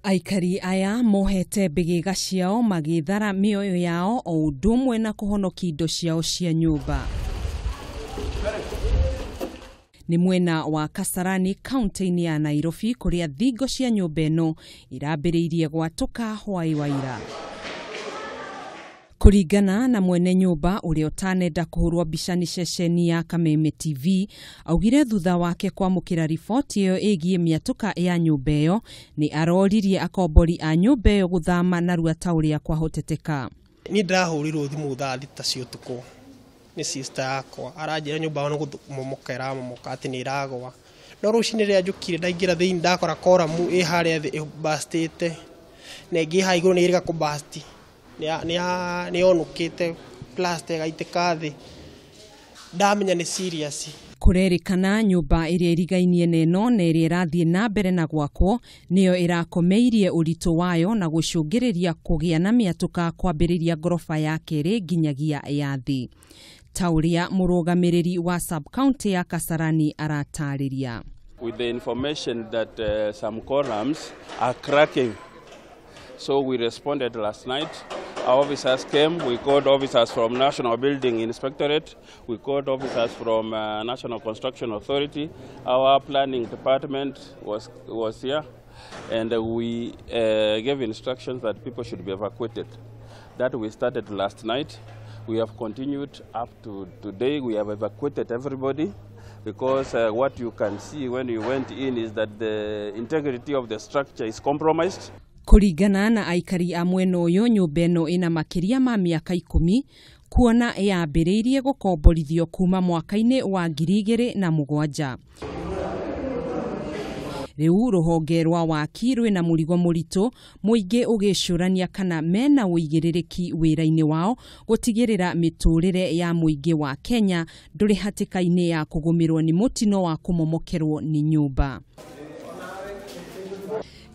Aikari aya mohete mbĩgĩga ciao magĩthara mioyo yao o ũndũ ũmwe na kũhonokia indo ciao cia nyũmba. Ni mwena wa Kasarani, kaunti-ini ya Nairobi, kũrĩa thingo cia nyũmba ĩno irambĩrĩirie gwatũka hwaĩ wa ira. Kuringana na mwene nyũmba ũrĩa ũtanenda kũhũrwo mbica nĩ ceceni ya Kameme TV, augire thutha wake kwamũkĩra riboti ĩyo ĩgiĩ miatuka ya nyũmba ĩyo, nĩ aroririe akombori a nyũmba ĩyo gũthama narua ta ũrĩa kwahoteteka. Ni ndahũrirwo thimũ thaa 6 cia ũtukũ nĩ sister yakwa, aranjĩra nyũmba ĩyo nĩ kumomoka ĩramomoka atĩ nĩ ĩragwa. No rũcinĩ rĩrĩa njũkire ndaingĩra thĩinĩ ndakora koramu ĩ harĩa thĩ ĩbastĩte na ĩngĩ haha igũrũ nĩ ĩrĩga kũbasti. Ni onukite plastic gaitĩka thĩ, ndamenya nĩ serious. Kurerikana nyũmba ĩrĩa irigainie neno na ĩrĩa ĩrathiĩ na mbere na gwakwo nĩyo ĩrakomeirie ũritũ wayo na gũcũngĩrĩria kũgĩa na miatuka kwambĩrĩria ngoroba ya kerĩ nginyagia ya thĩ. Ta ũrĩa mũrũgamĩrĩri wa sub-county ya Kasarani aratarĩria. With the information that some columns are cracking, so we responded last night. Our officers came, we called officers from National Building Inspectorate, we called officers from National Construction Authority, our planning department was here, and we gave instructions that people should be evacuated. That we started last night. We have continued up to today. We have evacuated everybody because what you can see when you went in is that the integrity of the structure is compromised. Kuringana na aikari a mwena ũyũ, nyũmba ĩno ĩna makĩria ma mĩaka 10 kuona yambĩrĩirie gũkomborithio kuma mwaka-inĩ wa 2007. Rĩu rũhonge rwa waki rwĩna mũrigo mũritũ, mũingĩ ũgĩcũrania kana mena ũigĩrĩrĩki wĩra-inĩ wao gũtigĩrĩra mĩtũrĩre ya mũingĩ wa Kenya ndũrĩ hatika-ini ya kũgũmĩrwo nĩ mutino wa kumomokerwo nĩ nyũmba.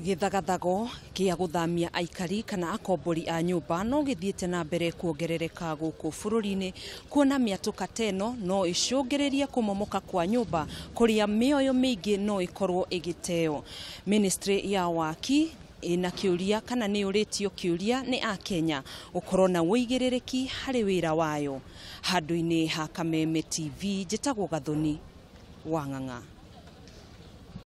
Gĩthagathago kĩa gũthamia aikari kana akombori a nyũmba no gĩthiĩte na mbere kuongerereka gũkũ bũrũri-inĩ, kuona miatuka teno no icũngĩrĩrie kumomoka kwa nyũmba kũrĩa mioyo mĩingĩ no ĩkorwo ĩgĩteo. Ministry ya waki ina kĩũria kana nĩ ũrĩtio kĩũria nĩ a Kenya ũkorwo na ũigĩrĩrĩki harĩ wĩra wayo. Handũ-inĩ ha Kameme TV, njĩtagwo Gathoni wa Ng'ang'a.